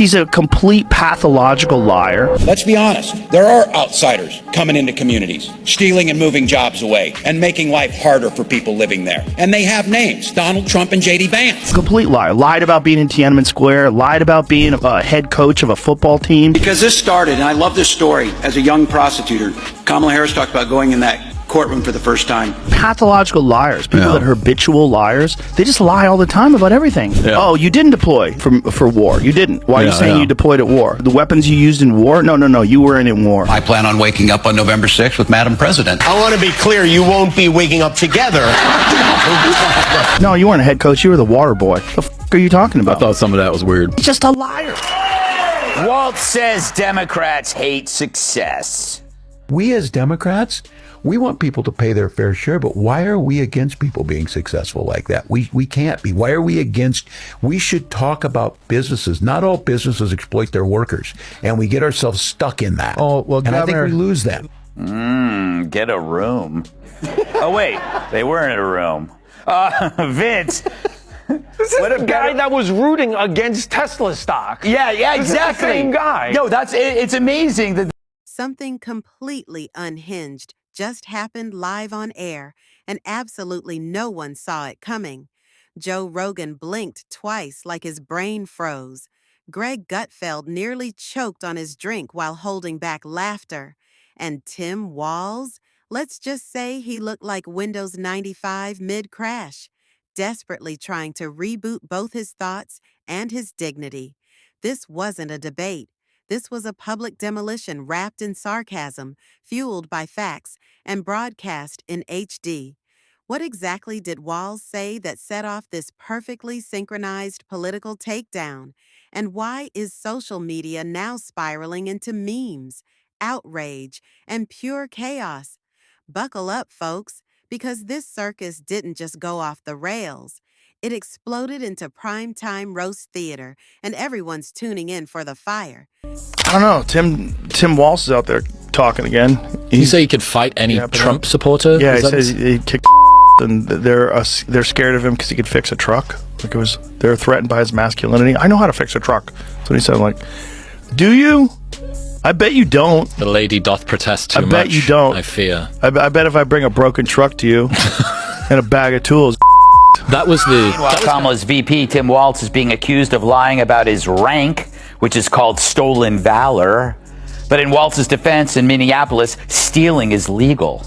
He's a complete pathological liar. Let's be honest. There are outsiders coming into communities, stealing and moving jobs away, and making life harder for people living there. And they have names: Donald Trump and J.D. Vance. Complete liar. Lied about being in Tiananmen Square. Lied about being a head coach of a football team. Because this started, and I love this story, as a young prosecutor. Kamala Harris talked about going in that courtroom for the first time. Pathological liars. People that are habitual liars. They just lie all the time about everything. Yeah. Oh, you didn't deploy for war. You didn't. Why are you saying you deployed at war? The weapons you used in war? No. You were in war. I plan on waking up on November 6th with Madam President. I want to be clear, you won't be waking up together. No, you weren't a head coach. You were the water boy. The f*** are you talking about? I thought some of that was weird. He's just a liar. Walz says Democrats hate success. We as Democrats, we want people to pay their fair share, but why are we against people being successful like that? We can't be. Why are we against? We should talk about businesses. Not all businesses exploit their workers, and we get ourselves stuck in that. Oh, well, and Governor, I think we lose that. Get a room. Oh, wait, they weren't in a room. Vince. This is the guy that was rooting against Tesla stock. Yeah, exactly. This is the same guy. No, it's amazing that. Something completely unhinged just happened live on air, and absolutely no one saw it coming. Joe Rogan blinked twice like his brain froze. Greg Gutfeld nearly choked on his drink while holding back laughter. And Tim Walz, let's just say he looked like Windows 95 mid-crash, desperately trying to reboot both his thoughts and his dignity. This wasn't a debate. This was a public demolition wrapped in sarcasm, fueled by facts, and broadcast in HD. What exactly did Walz say that set off this perfectly synchronized political takedown? And why is social media now spiraling into memes, outrage, and pure chaos? Buckle up, folks, because this circus didn't just go off the rails. It exploded into primetime roast theater, and everyone's tuning in for the fire. I don't know. Tim Walz is out there talking again. He say he could fight any Trump supporter? Yeah, he says he kicked and they're scared of him because he could fix a truck. Like they're threatened by his masculinity. I know how to fix a truck. That's what he said. I'm like, do you? I bet you don't. The lady doth protest too much. I bet you don't. I fear. I bet if I bring a broken truck to you and a bag of tools. That was the... Meanwhile, Kamala's VP, Tim Walz, is being accused of lying about his rank, which is called stolen valor. But in Walz's defense in Minneapolis, stealing is legal.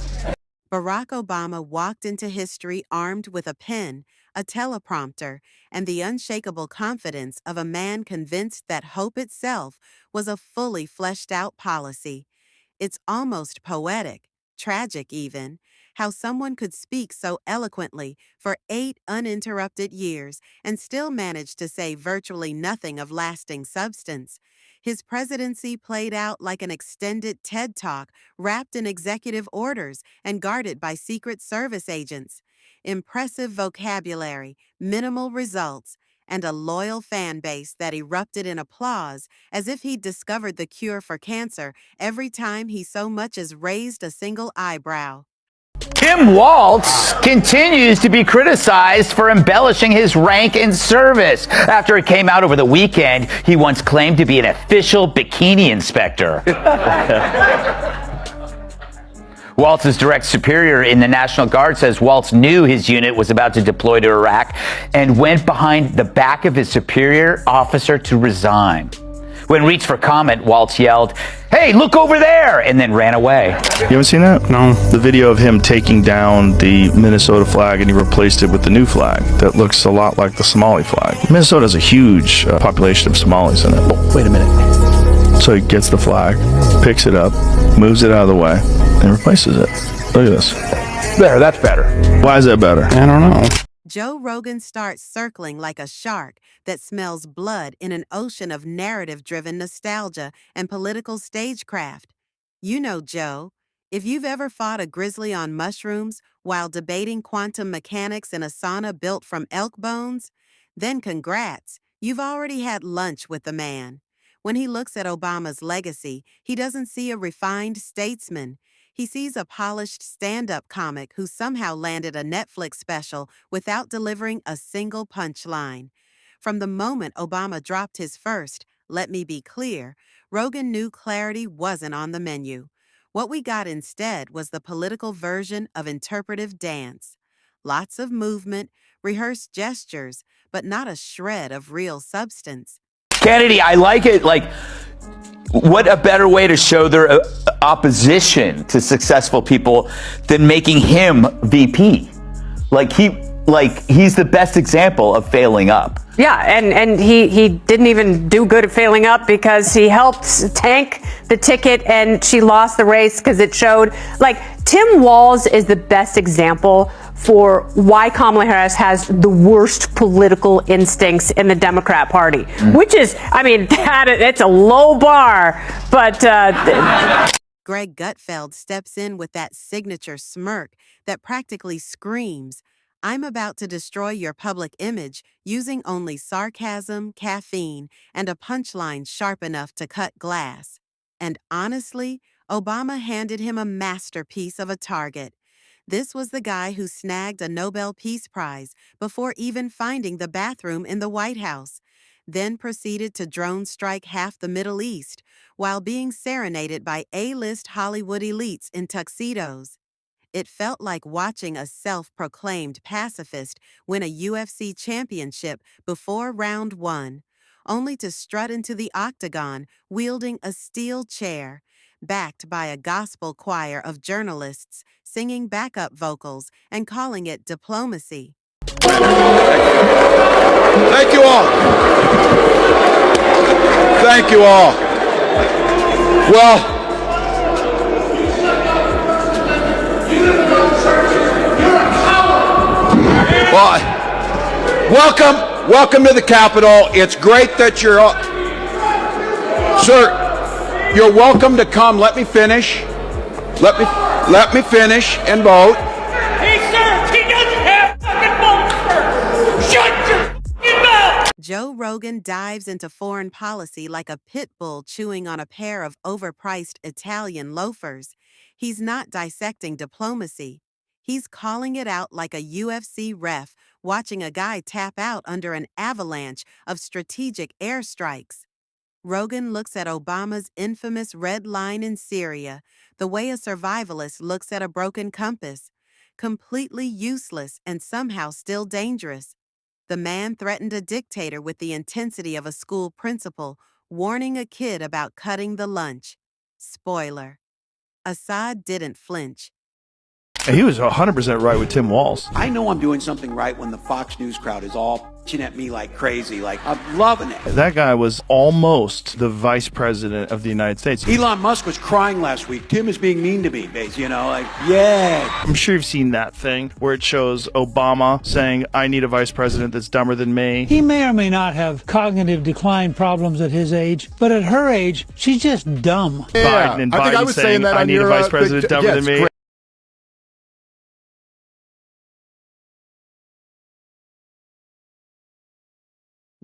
Barack Obama walked into history armed with a pen, a teleprompter, and the unshakable confidence of a man convinced that hope itself was a fully fleshed out policy. It's almost poetic, tragic even, how someone could speak so eloquently for 8 uninterrupted years and still manage to say virtually nothing of lasting substance. His presidency played out like an extended TED Talk wrapped in executive orders and guarded by Secret Service agents. Impressive vocabulary, minimal results, and a loyal fan base that erupted in applause as if he'd discovered the cure for cancer every time he so much as raised a single eyebrow. Tim Walz continues to be criticized for embellishing his rank in service. After it came out over the weekend, he once claimed to be an official bikini inspector. Walz's direct superior in the National Guard says Walz knew his unit was about to deploy to Iraq and went behind the back of his superior officer to resign. When reached for comment, Walz yelled, "Hey, look over there!" and then ran away. You haven't seen that? No. The video of him taking down the Minnesota flag and he replaced it with the new flag that looks a lot like the Somali flag. Minnesota has a huge population of Somalis in it. Oh, wait a minute. So he gets the flag, picks it up, moves it out of the way, and replaces it. Look at this. There, that's better. Why is that better? I don't know. Joe Rogan starts circling like a shark that smells blood in an ocean of narrative-driven nostalgia and political stagecraft. You know Joe. If you've ever fought a grizzly on mushrooms while debating quantum mechanics in a sauna built from elk bones, then congrats, you've already had lunch with the man. When he looks at Obama's legacy, he doesn't see a refined statesman. He sees a polished stand-up comic who somehow landed a Netflix special without delivering a single punchline. From the moment Obama dropped his first, Let me be clear, Rogan knew clarity wasn't on the menu. What we got instead was the political version of interpretive dance. Lots of movement, rehearsed gestures, but not a shred of real substance. Kennedy, I like it. Like, what a better way to show their opposition to successful people than making him VP? He's the best example of failing up. Yeah, and he didn't even do good at failing up because he helped tank the ticket and she lost the race because it showed, like, Tim Walz is the best example for why Kamala Harris has the worst political instincts in the Democrat Party, which is, I mean, it's a low bar, but... Greg Gutfeld steps in with that signature smirk that practically screams, "I'm about to destroy your public image using only sarcasm, caffeine, and a punchline sharp enough to cut glass." And honestly, Obama handed him a masterpiece of a target. This was the guy who snagged a Nobel Peace Prize before even finding the bathroom in the White House, then proceeded to drone strike half the Middle East while being serenaded by A-list Hollywood elites in tuxedos. It felt like watching a self-proclaimed pacifist win a UFC championship before round one, only to strut into the octagon wielding a steel chair, backed by a gospel choir of journalists singing backup vocals and calling it diplomacy. Thank you all. Thank you all. Well, welcome to the Capitol. It's great that you're all... Sir, you're welcome to come. Let me finish. Let me finish and vote. Hey, sir, he doesn't have fucking votes, sir. Shut your fucking mouth. Joe Rogan dives into foreign policy like a pit bull chewing on a pair of overpriced Italian loafers. He's not dissecting diplomacy. He's calling it out like a UFC ref watching a guy tap out under an avalanche of strategic airstrikes. Rogan looks at Obama's infamous red line in Syria the way a survivalist looks at a broken compass, completely useless and somehow still dangerous. The man threatened a dictator with the intensity of a school principal warning a kid about cutting the lunch. Spoiler: Assad didn't flinch. He was 100% right with Tim Walz. I know I'm doing something right when the Fox News crowd is all pitching at me like crazy. Like, I'm loving it. That guy was almost the vice president of the United States. Elon Musk was crying last week. Tim is being mean to me, basically, you know, like, yeah. I'm sure you've seen that thing where it shows Obama saying, "I need a vice president that's dumber than me." He may or may not have cognitive decline problems at his age, but at her age, she's just dumb. Yeah, Biden, I think I was saying that I need a vice president dumber than me. Great.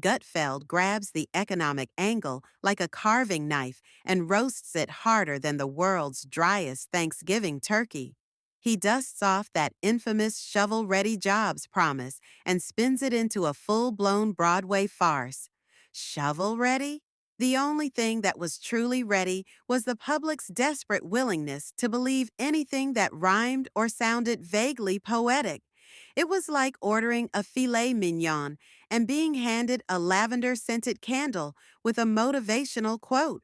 Gutfeld grabs the economic angle like a carving knife and roasts it harder than the world's driest Thanksgiving turkey. He dusts off that infamous shovel-ready jobs promise and spins it into a full-blown Broadway farce. Shovel-ready? The only thing that was truly ready was the public's desperate willingness to believe anything that rhymed or sounded vaguely poetic. It was like ordering a filet mignon and being handed a lavender-scented candle with a motivational quote.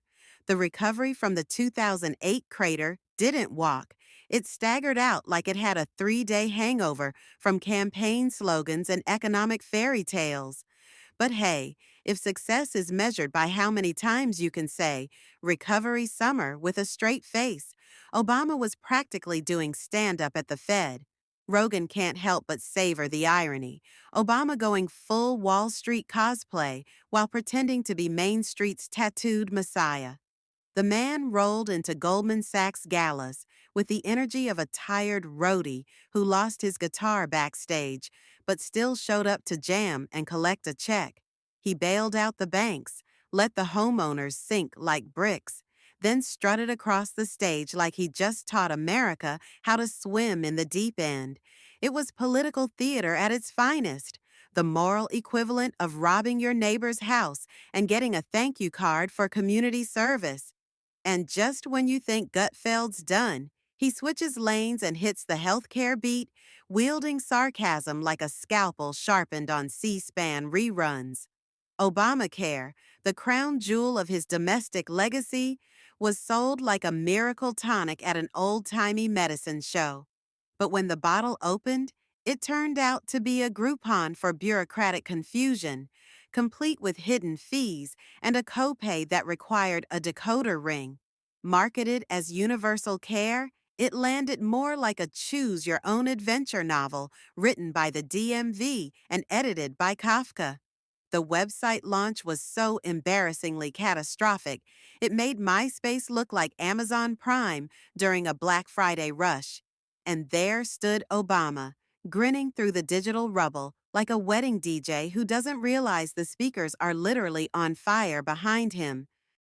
The recovery from the 2008 crater didn't walk. It staggered out like it had a 3-day hangover from campaign slogans and economic fairy tales. But hey, if success is measured by how many times you can say, "Recovery summer" with a straight face, Obama was practically doing stand-up at the Fed. Rogan can't help but savor the irony. Obama going full Wall Street cosplay while pretending to be Main Street's tattooed messiah. The man rolled into Goldman Sachs galas with the energy of a tired roadie who lost his guitar backstage, but still showed up to jam and collect a check. He bailed out the banks, let the homeowners sink like bricks, then strutted across the stage like he just taught America how to swim in the deep end. It was political theater at its finest. the moral equivalent of robbing your neighbor's house and getting a thank you card for community service. And just when you think Gutfeld's done, he switches lanes and hits the healthcare beat, wielding sarcasm like a scalpel sharpened on C-SPAN reruns. Obamacare, the crown jewel of his domestic legacy, was sold like a miracle tonic at an old-timey medicine show. But when the bottle opened, it turned out to be a Groupon for bureaucratic confusion, complete with hidden fees and a copay that required a decoder ring. Marketed as universal care, it landed more like a choose-your-own-adventure novel written by the DMV and edited by Kafka. The website launch was so embarrassingly catastrophic, it made MySpace look like Amazon Prime during a Black Friday rush. And there stood Obama, grinning through the digital rubble like a wedding DJ who doesn't realize the speakers are literally on fire behind him.